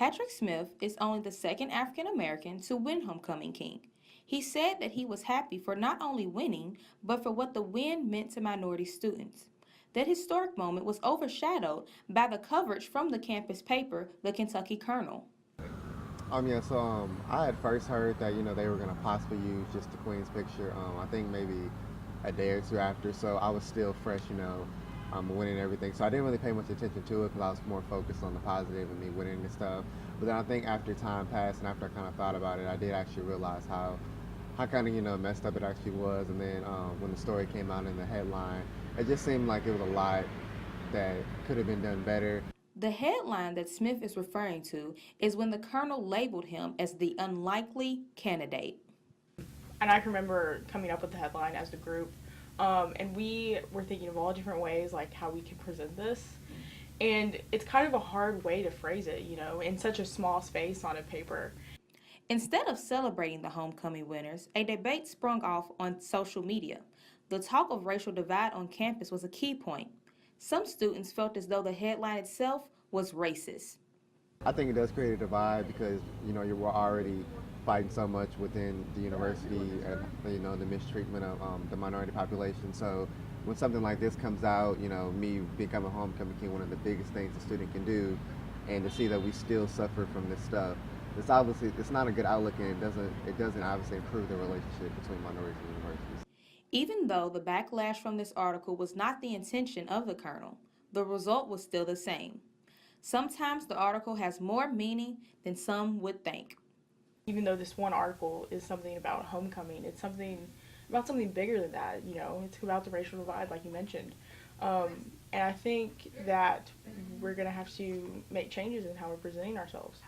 Patrick Smith is only the second African American to win Homecoming King. He said that he was happy for not only winning, but for what the win meant to minority students. That historic moment was overshadowed by the coverage from the campus paper, the Kentucky Kernel. I had first heard that they were gonna possibly use just the Queen's picture. I think maybe a day or two after, so I was still fresh, winning everything. So I didn't really pay much attention to it because I was more focused on the positive and me winning and stuff. But then I think after time passed and after I kind of thought about it, I did actually realize how kind of messed up it actually was. And then when the story came out in the headline, it just seemed like it was a lot that could have been done better. The headline that Smith is referring to is when the Colonel labeled him as the unlikely candidate. And I can remember coming up with the headline as a group, and we were thinking of all different ways, like how we could present this. And it's kind of a hard way to phrase it, in such a small space on a paper. Instead of celebrating the homecoming winners, a debate sprung off on social media. The talk of racial divide on campus was a key point. Some students felt as though the headline itself was racist. I think it does create a divide because you were already fighting so much within the university and the mistreatment of the minority population. So when something like this comes out, me becoming homecoming king, one of the biggest things a student can do, and to see that we still suffer from this stuff, it's not a good outlook, and it doesn't obviously improve the relationship between minorities and universities. Even though the backlash from this article was not the intention of the Colonel, the result was still the same. Sometimes the article has more meaning than some would think. Even though this one article is something about homecoming, it's something about something bigger than that. It's about the racial divide, like you mentioned. And I think that we're going to have to make changes in how we're presenting ourselves.